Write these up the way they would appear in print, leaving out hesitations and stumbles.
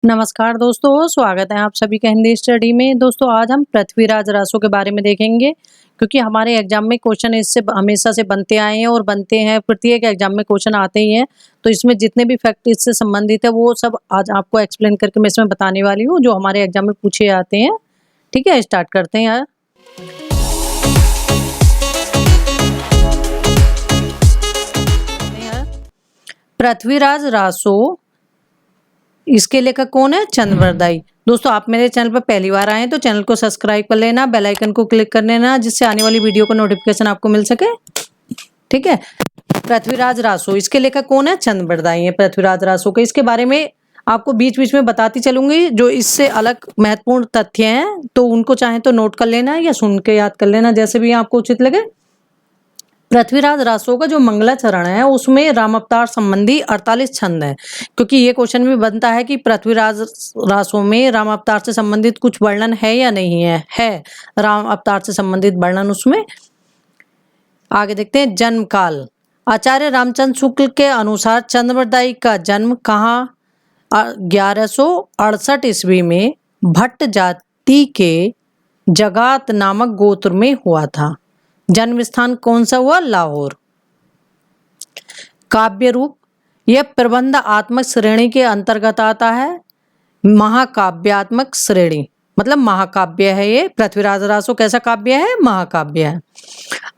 नमस्कार दोस्तों, स्वागत है आप सभी का हिंदी स्टडी में। दोस्तों आज हम पृथ्वीराज रासो के बारे में देखेंगे क्योंकि हमारे एग्जाम में क्वेश्चन इससे हमेशा से बनते आए हैं और बनते हैं, प्रत्येक एग्जाम में क्वेश्चन आते ही हैं। तो इसमें जितने भी फैक्ट इससे संबंधित है वो सब आज आपको एक्सप्लेन करके मैं इसमें बताने वाली हूँ, जो हमारे एग्जाम में पूछे जाते हैं। ठीक है, स्टार्ट करते हैं यार। पृथ्वीराज रासो, इसके लेखक कौन है? चंद्रवरदाई। दोस्तों आप मेरे चैनल पर पहली बार आए हैं तो चैनल को सब्सक्राइब कर लेना, बेल आइकन को क्लिक कर लेना, जिससे आने वाली वीडियो का नोटिफिकेशन आपको मिल सके। ठीक है, पृथ्वीराज रासो, इसके लेखक कौन है? चंद्रवरदाई है पृथ्वीराज रासो के। इसके बारे में आपको बीच बीच में बताती चलूंगी, जो इससे अलग महत्वपूर्ण तथ्य हैं तो उनको चाहे तो नोट कर लेना या सुन के याद कर लेना, जैसे भी आपको उचित लगे। पृथ्वीराज रासो का जो मंगलाचरण है उसमें राम अवतार संबंधी 48 छंद है, क्योंकि ये क्वेश्चन भी बनता है कि पृथ्वीराज रासो में राम अवतार से संबंधित कुछ वर्णन है या नहीं है राम अवतार से संबंधित वर्णन उसमें। आगे देखते हैं। जन्म काल, आचार्य रामचंद्र शुक्ल के अनुसार चंद्रवरदाई का जन्म कहाँ? 1168 ईस्वी में भट्ट जाति के जगात नामक गोत्र में हुआ था। जन्म स्थान कौन सा हुआ? लाहौर। काव्य रूप, यह प्रबंध आत्मक श्रेणी के अंतर्गत आता है। महाकाव्यात्मक श्रेणी मतलब महाकाव्य है ये। पृथ्वीराज रासो कैसा काव्य है? महाकाव्य है।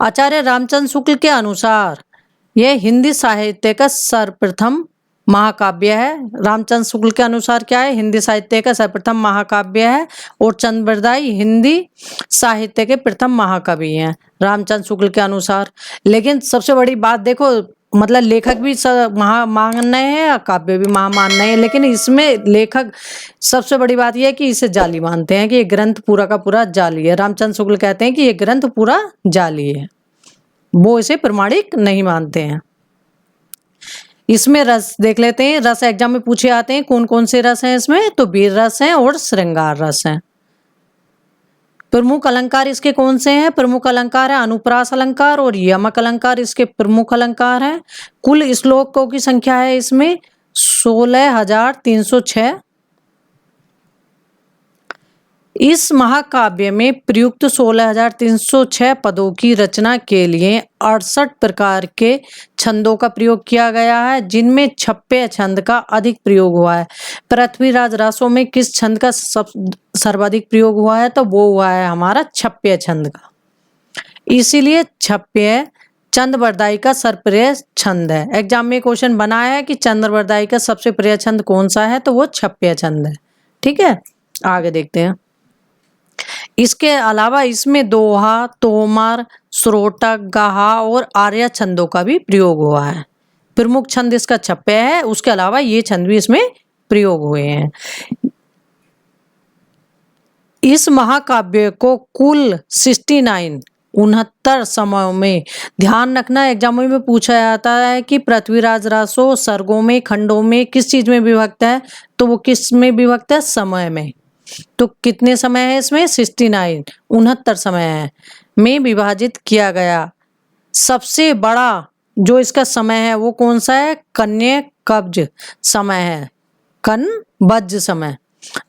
आचार्य रामचंद्र शुक्ल के अनुसार यह हिंदी साहित्य का सर्वप्रथम महाकाव्य है। रामचंद्र शुक्ल के अनुसार क्या है? हिंदी साहित्य का सर्वप्रथम महाकाव्य है। और चंद्रवरदाई हिंदी साहित्य के प्रथम महाकवि हैं रामचंद्र शुक्ल के अनुसार। लेकिन सबसे बड़ी बात देखो, मतलब लेखक भी महा मान रहे हैं, काव्य भी महा मान रहे हैं, लेकिन इसमें लेखक सबसे बड़ी बात यह है कि इसे जाली मानते हैं कि ये ग्रंथ पूरा का पूरा जाली है। रामचंद्र शुक्ल कहते हैं कि ये ग्रंथ पूरा जाली है, वो इसे प्रमाणिक नहीं मानते हैं। इसमें रस देख लेते हैं। रस एग्जाम में पूछे आते हैं, कौन कौन से रस हैं इसमें? तो वीर रस हैं और श्रृंगार रस हैं। प्रमुख अलंकार इसके कौन से हैं? प्रमुख अलंकार है अनुप्रास अलंकार और यमक अलंकार इसके प्रमुख अलंकार हैं। कुल श्लोकों की संख्या है इसमें 16,306। इस महाकाव्य में प्रयुक्त 16,306 पदों की रचना के लिए 68 प्रकार के छंदों का प्रयोग किया गया है, जिनमें 56 छंद का अधिक प्रयोग हुआ है। पृथ्वीराज रासो में किस छंद का सर्वाधिक प्रयोग हुआ है? तो वो हुआ है हमारा 56 छंद का। इसीलिए 56 चंद्रवरदाई का सर्वप्रिय छंद है। एग्जाम में क्वेश्चन बना है कि चंद्रवरदाई का सबसे प्रिय छंद कौन सा है? तो वो 56 छंद है। ठीक है, आगे देखते हैं। इसके अलावा इसमें दोहा, तोमर, श्रोटक, गाहा और आर्या छंदों का भी प्रयोग हुआ है। प्रमुख छंद इसका 56 है, उसके अलावा ये छंद भी इसमें प्रयोग हुए हैं। इस महाकाव्य को कुल 69 समयों में, ध्यान रखना एग्जामों में पूछा जाता है कि पृथ्वीराज रासो सर्गों में, खंडों में किस चीज में विभक्त है? तो वो किस में विभक्त है? समय में। तो कितने समय है इसमें? 69 समय है में विभाजित किया गया। सबसे बड़ा जो इसका समय है वो कौन सा है? कन्या कब्ज समय है, कनबज समय।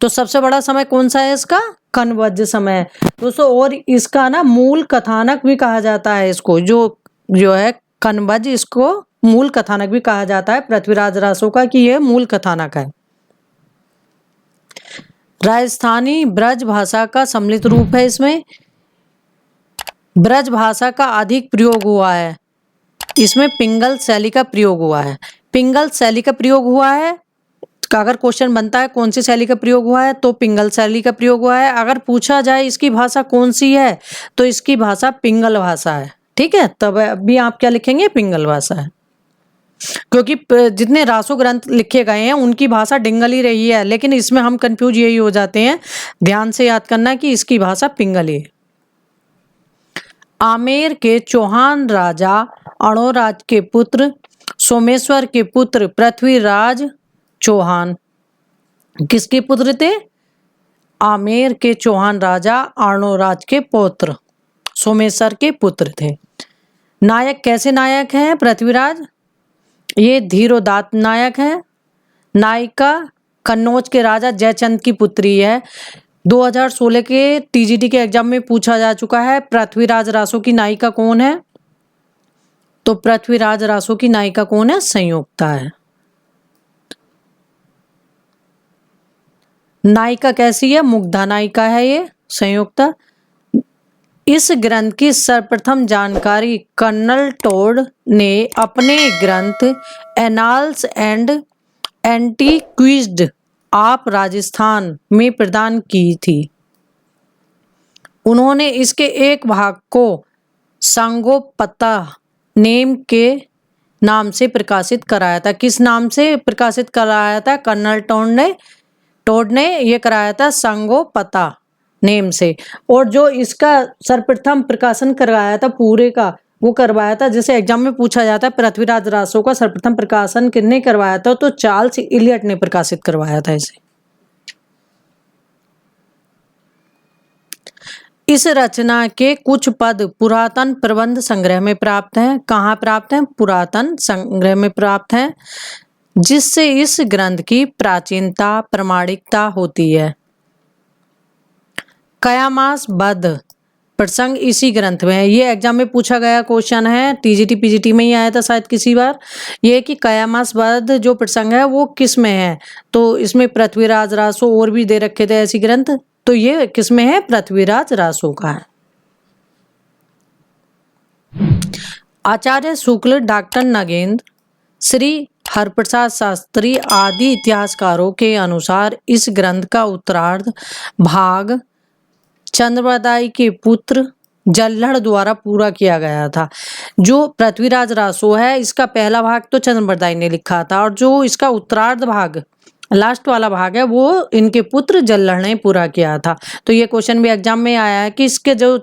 तो सबसे बड़ा समय कौन सा है इसका? कनबज समय दोस्तों। और इसका ना मूल कथानक भी कहा जाता है इसको, जो है कनबज, इसको मूल कथानक भी कहा जाता है पृथ्वीराज रासो का, कि यह मूल कथानक है। राजस्थानी ब्रज भाषा का सम्मिलित रूप है इसमें। ब्रज भाषा का अधिक प्रयोग हुआ है इसमें। पिंगल शैली का प्रयोग हुआ है। पिंगल शैली का प्रयोग हुआ है। अगर क्वेश्चन बनता है कौन सी शैली का प्रयोग हुआ है, तो पिंगल शैली का प्रयोग हुआ है। अगर पूछा जाए इसकी भाषा कौन सी है, तो इसकी भाषा पिंगल भाषा है। ठीक है, तब अभी आप क्या लिखेंगे? पिंगल भाषा है, क्योंकि जितने रासो ग्रंथ लिखे गए हैं उनकी भाषा डिंगल ही रही है, लेकिन इसमें हम कंफ्यूज यही हो जाते हैं। ध्यान से याद करना कि इसकी भाषा पिंगली है। आमेर के चौहान राजा अणोराज के पुत्र, सोमेश्वर के पुत्र पृथ्वीराज चौहान किसके पुत्र थे? आमेर के चौहान राजा अणोराज के पुत्र सोमेश्वर के पुत्र थे। नायक कैसे नायक हैं पृथ्वीराज? ये धीरोदात्त नायक है। नायिका कन्नौज के राजा जयचंद की पुत्री है। 2016 के टीजीटी के एग्जाम में पूछा जा चुका है। पृथ्वीराज रासो की नायिका कौन है? तो पृथ्वीराज रासो की नायिका कौन है? संयुक्ता है। नायिका कैसी है? मुग्धा नायिका है ये संयुक्ता। इस ग्रंथ की सर्वप्रथम जानकारी कर्नल टोड ने अपने ग्रंथ एनाल्स एंड एंटीक्वीज्ड ऑफ राजस्थान में प्रदान की थी। उन्होंने इसके एक भाग को सांगोपता नेम के नाम से प्रकाशित कराया था। किस नाम से प्रकाशित कराया था? कर्नल टोड ने ये कराया था सांगोपता नेम से। और जो इसका सर्वप्रथम प्रकाशन करवाया था पूरे का, वो करवाया था, जैसे एग्जाम में पूछा जाता है पृथ्वीराज रासो का सर्वप्रथम प्रकाशन किसने करवाया था? तो चार्ल्स इलियट ने प्रकाशित करवाया था इसे। इस रचना के कुछ पद पुरातन प्रबंध संग्रह में प्राप्त हैं। कहाँ प्राप्त हैं? पुरातन संग्रह में प्राप्त हैं, जिससे इस ग्रंथ की प्राचीनता प्रमाणिकता होती है। कयामास वध प्रसंग इसी ग्रंथ में है। ये एग्जाम में पूछा गया क्वेश्चन है, टीजीटी पीजीटी में ही आया था शायद किसी बार, ये कि कयामास वध जो प्रसंग है वो किस में है? तो इसमें पृथ्वीराज रासो और भी दे रखे थे ऐसी ग्रंथ, तो ये किस में है? पृथ्वीराज रासो का है। आचार्य शुक्ल, डॉक्टर नगेंद्र, श्री हरप्रसाद शास्त्री आदि इतिहासकारों के अनुसार इस ग्रंथ का उत्तरार्ध भाग चंद्रबरदाई के पुत्र जल्लड़ द्वारा पूरा किया गया था। जो पृथ्वीराज रासो है इसका पहला भाग तो चंद्रबरदाई ने लिखा था, और जो इसका उत्तरार्ध भाग लास्ट वाला भाग है वो इनके पुत्र जल्लड़ ने पूरा किया था। तो ये क्वेश्चन भी एग्जाम में आया है कि इसके जो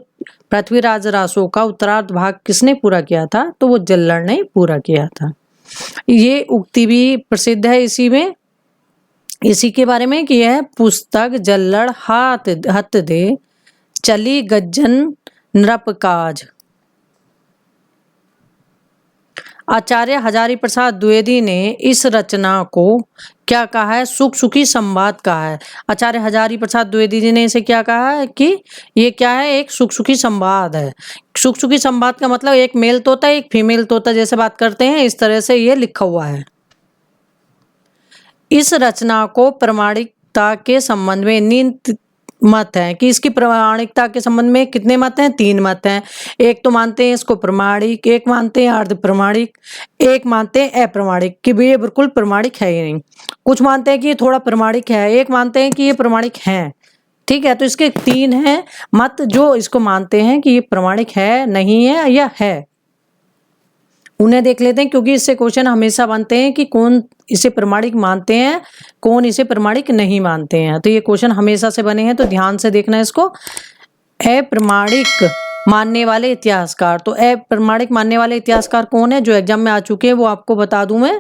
पृथ्वीराज रासो का उत्तरार्ध भाग किसने पूरा किया था? तो वो जल्लड़ ने पूरा किया था। ये उक्ति भी प्रसिद्ध है इसी के बारे में कि यह पुस्तक जल्लड़ हत दे चली गज्जन नृपकाज। आचार्य हजारी प्रसाद द्विवेदी ने इस रचना को क्या कहा है? सुख सुखी संवाद कहा है। आचार्य हजारी प्रसाद द्विवेदी जी ने इसे क्या कहा है कि ये क्या है? एक सुख सुखी संवाद है। सुख सुखी संवाद का मतलब एक मेल तोता एक फीमेल तोता जैसे बात करते हैं, इस तरह से ये लिखा हुआ है। इस रचना को प्रामाणिकता के संबंध में नीति मत है कि इसकी प्रामाणिकता के संबंध में कितने मत हैं? 3 मत हैं। एक तो मानते हैं इसको प्रमाणिक, एक मानते हैं अर्ध प्रमाणिक, एक मानते हैं अप्रमाणिक कि ये बिल्कुल प्रमाणिक है ही नहीं। कुछ मानते हैं कि ये थोड़ा प्रमाणिक है, एक मानते हैं कि ये प्रमाणिक है। ठीक है, तो इसके 3 हैं मत जो इसको मानते हैं कि ये प्रमाणिक है, नहीं है या है। उन्हें देख लेते हैं, क्योंकि इससे क्वेश्चन हमेशा बनते हैं कि कौन इसे प्रमाणिक मानते हैं, कौन इसे प्रमाणिक नहीं मानते हैं। तो ये क्वेश्चन हमेशा से बने हैं, तो ध्यान से देखना है इसको। अप्रमाणिक मानने वाले इतिहासकार, तो अप्रमाणिक मानने वाले इतिहासकार कौन है? जो एग्जाम में आ चुके हैं वो आपको बता दूं मैं।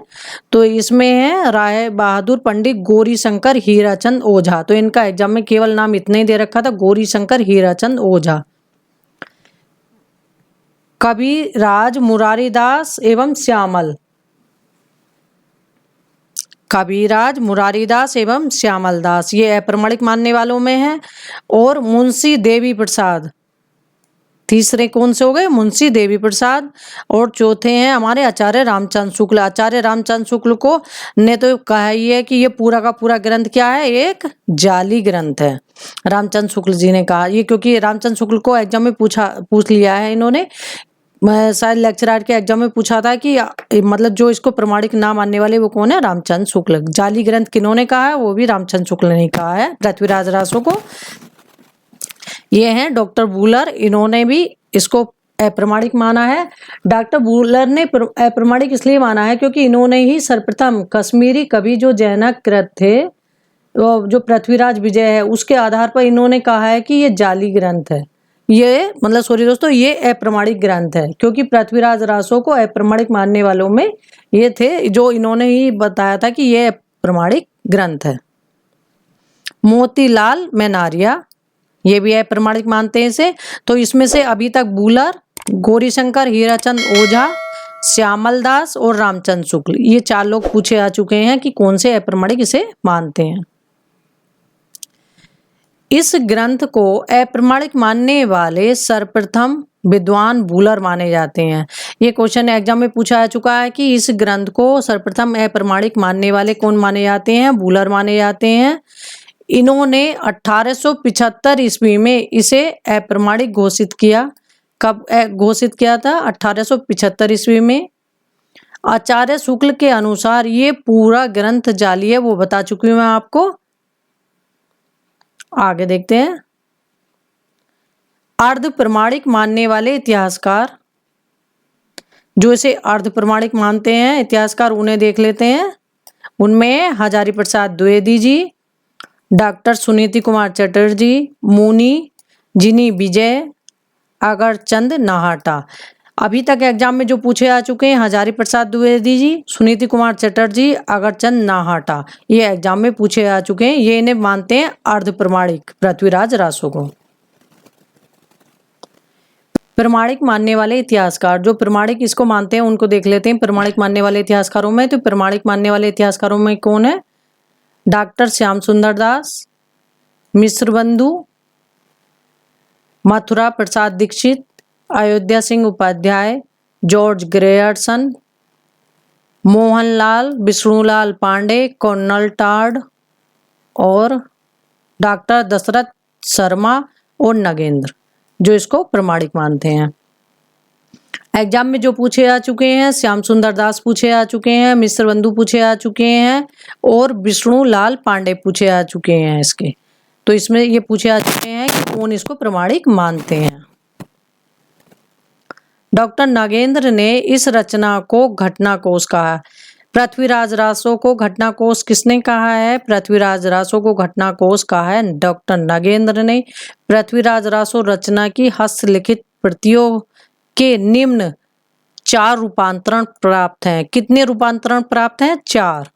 तो इसमें है राय बहादुर पंडित गौरीशंकर हीराचंद ओझा। तो इनका एग्जाम में केवल नाम इतना ही दे रखा था, गौरीशंकर हीराचंद ओझा। कविराज मुरारीदास एवं श्यामल, कविराज मुरारीदास एवं श्यामल दास ये अप्रमाणिक मानने वालों में है। और मुंशी देवी प्रसाद, तीसरे कौन से हो गए? मुंशी देवी प्रसाद। और चौथे हैं हमारे आचार्य रामचंद्र शुक्ल। आचार्य रामचंद्र शुक्ल को ने तो कहा ही है कि ये पूरा का पूरा ग्रंथ क्या है? एक जाली ग्रंथ है। रामचंद्र शुक्ल जी ने कहा ये, क्योंकि रामचंद्र शुक्ल को एग्जाम में पूछ लिया है इन्होंने। मैं शायद लेक्चरर के एग्जाम में पूछा था कि मतलब जो इसको प्रमाणिक ना मानने वाले वो कौन है? रामचंद्र शुक्ल। जाली ग्रंथ किन्होंने कहा है? वो भी रामचंद्र शुक्ल ने कहा है पृथ्वीराज रासो को। ये हैं डॉक्टर वूलर, इन्होंने भी इसको अप्रमाणिक माना है। डॉक्टर वूलर ने अप्रमाणिक इसलिए माना है क्योंकि इन्होंने ही सर्वप्रथम कश्मीरी कवि जो जैनक कृत थे, जो पृथ्वीराज विजय है, उसके आधार पर इन्होंने कहा है कि ये जाली ग्रंथ है। ये मतलब सॉरी दोस्तों, ये अप्रमाणिक ग्रंथ है, क्योंकि पृथ्वीराज रासो को अप्रमाणिक मानने वालों में ये थे, जो इन्होंने ही बताया था कि ये अप्रमाणिक ग्रंथ है। मोतीलाल मैनारिया ये भी अप्रमाणिक मानते हैं इसे। तो इसमें से अभी तक वूलर, गौरीशंकर हीराचंद ओझा, श्यामल दास और रामचंद्र शुक्ल, ये 4 लोग पूछे आ चुके हैं कि कौन से अप्रमाणिक इसे मानते हैं। इस ग्रंथ को अप्रमाणिक मानने वाले सर्वप्रथम विद्वान वूलर माने जाते हैं। ये क्वेश्चन एग्जाम में पूछा जा चुका है कि इस ग्रंथ को सर्वप्रथम अप्रमाणिक मानने वाले कौन माने जाते हैं? वूलर माने जाते हैं। इन्होंने 1875 ईस्वी में इसे अप्रमाणिक घोषित किया। कब घोषित किया था? 1875 ईस्वी में। आचार्य शुक्ल के अनुसार ये पूरा ग्रंथ जाली है, वो बता चुकी हूं मैं आपको। आगे देखते हैं। अर्ध प्रमाणिक मानने वाले इतिहासकार, जो इसे अर्ध प्रमाणिक मानते हैं इतिहासकार, उन्हें देख लेते हैं। उनमें हजारी प्रसाद द्विवेदी जी, डॉक्टर सुनीति कुमार चटर्जी, मुनि जिनी विजय, अगरचंद नाहटा। अभी तक एग्जाम में जो पूछे आ चुके हैं, हजारी प्रसाद द्विवेदी जी, सुनीति कुमार चटर्जी, अगरचंद नाहटा, ये एग्जाम में पूछे आ चुके हैं। ये इन्हें मानते हैं अर्ध प्रमाणिक, पृथ्वीराज रासो को। प्रमाणिक मानने वाले इतिहासकार, जो प्रमाणिक इसको मानते हैं उनको देख लेते हैं। प्रमाणिक मानने वाले इतिहासकारों में, तो प्रमाणिक मानने वाले इतिहासकारों में कौन है? डॉक्टर श्याम सुंदर Das, Mishra Bandhu, Mathura Prasad Dikshit, Ayodhya Singh Upadhyay, George Grierson, Mohanlal Vishnulal Pandey, colonel Tod और डॉक्टर दशरथ शर्मा और नगेंद्र, जो इसको प्रमाणिक मानते हैं। एग्जाम में जो पूछे आ चुके हैं, श्याम सुंदर दास पूछे आ चुके हैं, मिश्र बंधु पूछे आ चुके हैं और विष्णुलाल पांडे पूछे आ चुके हैं इसके। तो इसमें ये पूछे आ चुके हैं कि कौन इसको प्रमाणिक मानते हैं। डॉक्टर नागेंद्र ने इस रचना को घटनाकोश कहा। पृथ्वीराज रासो को घटनाकोश किसने कहा है? पृथ्वीराज रासो को घटनाकोश कहा है डॉक्टर नागेंद्र ने। पृथ्वीराज रासो रचना की हस्तलिखित प्रतियों के निम्न 4 रूपांतरण प्राप्त हैं। कितने रूपांतरण प्राप्त हैं? 4।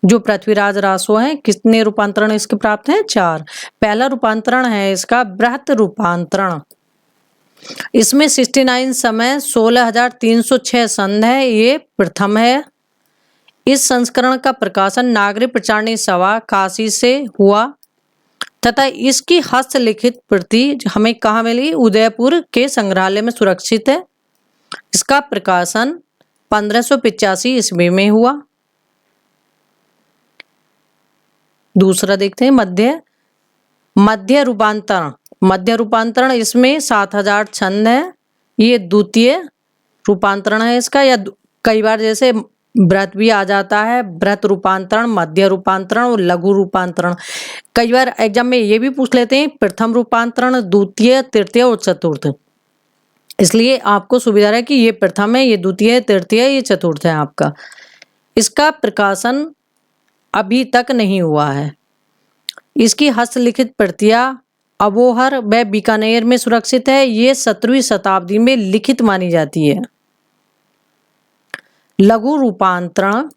जो पृथ्वीराज रासो हैं, कितने रूपांतरण इसके प्राप्त हैं? 4। पहला रूपांतरण है इसका बृहत रूपांतरण। इसमें 69 समय 16,306 संध है, ये प्रथम है। इस संस्करण का प्रकाशन नागरिक प्रचारणी सभा काशी से हुआ तथा इसकी हस्तलिखित प्रति हमें कहाँ मिली? उदयपुर के संग्रहालय में सुरक्षित है। इसका प्रकाशन 1585 ईस्वी में हुआ। दूसरा देखते हैं मध्य रूपांतरण। मध्य रूपांतरण, इसमें 7000 छंद है, ये द्वितीय रूपांतरण है इसका। या कई बार जैसे व्रत भी आ जाता है, व्रत रूपांतरण, मध्य रूपांतरण और लघु रूपांतरण। कई बार एग्जाम में ये भी पूछ लेते हैं प्रथम रूपांतरण, द्वितीय, तृतीय और चतुर्थ। इसलिए आपको सुविधा है कि ये प्रथम है, ये द्वितीय, तृतीय, ये चतुर्थ है आपका। इसका प्रकाशन अभी तक नहीं हुआ है। इसकी हस्तलिखित प्रतियां अबोहर व बीकानेर में सुरक्षित है। ये 17वीं शताब्दी में लिखित मानी जाती है। लघु रूपांतरण,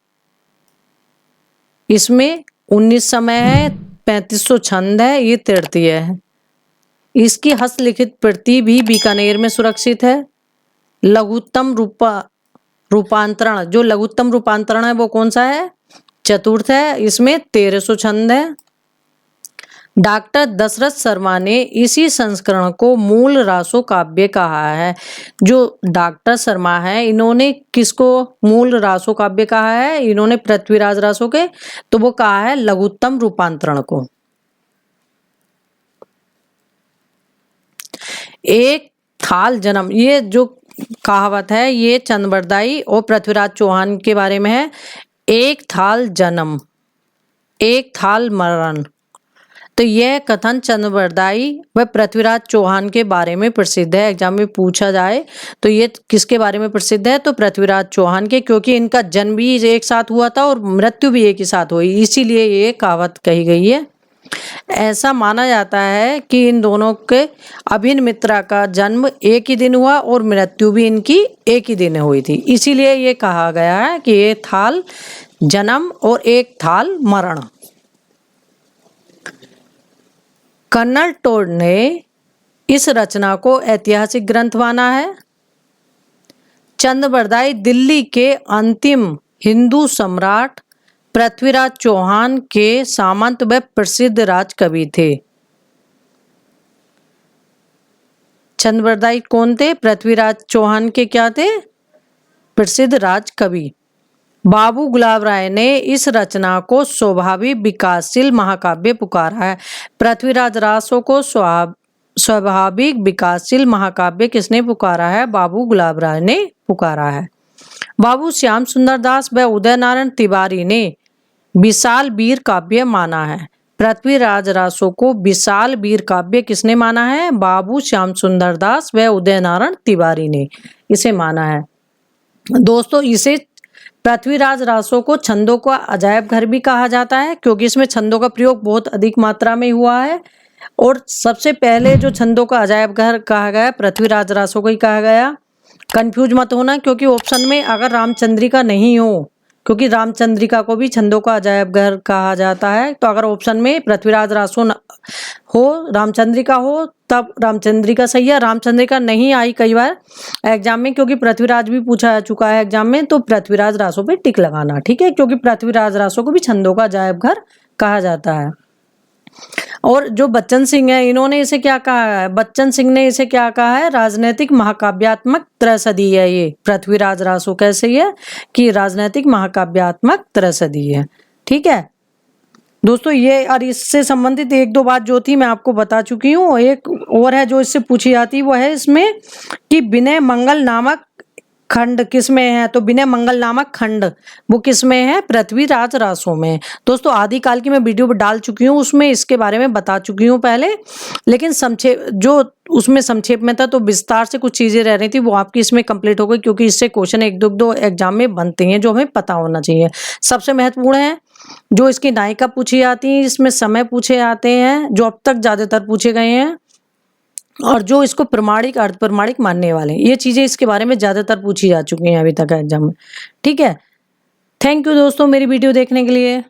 इसमें 19 समय है, 3500 छंद है, ये तृतीय है। इसकी हस्तलिखित प्रति भी बीकानेर में सुरक्षित है। लघुत्तम रूपांतरण, जो लघुत्तम रूपांतरण है वो कौन सा है? चतुर्थ है, इसमें 1300 छंद है। डॉक्टर दशरथ शर्मा ने इसी संस्करण को मूल रासो काव्य कहा है। जो डॉक्टर शर्मा है, इन्होंने किसको मूल रासो काव्य कहा है? इन्होंने पृथ्वीराज रासो के, तो वो कहा है लघुत्तम रूपांतरण को। एक थाल जन्म, ये जो कहावत है ये चंद्रबरदाई और पृथ्वीराज चौहान के बारे में है। एक थाल जन्म, एक थाल मरण। तो यह कथन चंद्रबरदाई व पृथ्वीराज चौहान के बारे में प्रसिद्ध है। एग्जाम में पूछा जाए तो ये किसके बारे में प्रसिद्ध है? तो पृथ्वीराज चौहान के, क्योंकि इनका जन्म भी एक साथ हुआ था और मृत्यु भी एक ही साथ हुई, इसीलिए ये कहावत कही गई है। ऐसा माना जाता है कि इन दोनों के अभिन्न मित्रा का जन्म एक ही दिन हुआ और मृत्यु भी इनकी एक ही दिन हुई थी, इसीलिए ये कहा गया है कि ये थाल जन्म और एक थाल मरण। कर्नल टोड ने इस रचना को ऐतिहासिक ग्रंथ माना है। चंद्रबरदाई दिल्ली के अंतिम हिंदू सम्राट पृथ्वीराज चौहान के सामंत व प्रसिद्ध राजकवि थे। चंद्रबरदाई कौन थे? पृथ्वीराज चौहान के क्या थे? प्रसिद्ध राजकवि। बाबू गुलाब राय ने इस रचना को स्वाभाविक विकासशील महाकाव्य पुकारा है। पृथ्वीराज रासो को स्वाभाविक विकासशील महाकाव्य किसने पुकारा है? बाबू गुलाब राय ने पुकारा है। बाबू श्याम सुंदर दास व उदय नारायण तिवारी ने विशाल वीर काव्य माना है। पृथ्वीराज रासो को विशाल वीर काव्य किसने माना है? बाबू श्याम सुंदर दास व उदय नारायण तिवारी ने इसे माना है। दोस्तों, इसे पृथ्वीराज रासो को छंदों का अजायब घर भी कहा जाता है, क्योंकि इसमें छंदों का प्रयोग बहुत अधिक मात्रा में हुआ है। और सबसे पहले जो छंदों का अजायब घर कहा गया पृथ्वीराज रासो को ही कहा गया। कंफ्यूज मत होना, क्योंकि ऑप्शन में अगर रामचंद्रिका नहीं हो, क्योंकि रामचंद्रिका को भी छंदों का अजायब घर कहा जाता है, तो अगर ऑप्शन में पृथ्वीराज रासो हो, रामचंद्रिका हो, तब रामचंद्रिका सही है। रामचंद्रिका नहीं आई कई बार एग्जाम में, क्योंकि पृथ्वीराज भी पूछा चुका है एग्जाम में, तो पृथ्वीराज रासो पे टिक लगाना, ठीक है, क्योंकि पृथ्वीराज रासो को भी छंदों का अजायब घर कहा जाता है। और जो बच्चन सिंह है, इन्होंने इसे क्या कहा है? बच्चन सिंह ने इसे क्या कहा है? राजनैतिक महाकाव्यात्मक त्रसदी है ये पृथ्वीराज रासो। कैसे है कि राजनैतिक महाकाव्यात्मक त्रसदी है, ठीक है दोस्तों। ये और इससे संबंधित एक दो बात जो थी मैं आपको बता चुकी हूँ। एक और है जो इससे पूछी जाती, वो है इसमें कि विनय मंगल नामक खंड किसमें है? तो विनय मंगल नामक खंड वो किसमें है? पृथ्वीराज रासो में। दोस्तों, आदिकाल की मैं वीडियो डाल चुकी हूँ, उसमें इसके बारे में बता चुकी हूँ पहले, लेकिन संक्षेप जो उसमें संक्षेप में था, तो विस्तार से कुछ चीजें रह रही थी, वो आपकी इसमें कंप्लीट हो गई, क्योंकि इससे क्वेश्चन एक दो एग्जाम में बनते हैं जो हमें पता होना चाहिए। सबसे महत्वपूर्ण है जो इसकी नायिका पूछी जाती है, इसमें समय पूछे जाते हैं जो अब तक ज्यादातर पूछे गए हैं, और जो इसको प्रमाणिक अर्ध प्रमाणिक मानने वाले, ये चीजें इसके बारे में ज्यादातर पूछी जा चुकी हैं अभी तक एग्जाम में, ठीक है। थैंक यू दोस्तों मेरी वीडियो देखने के लिए।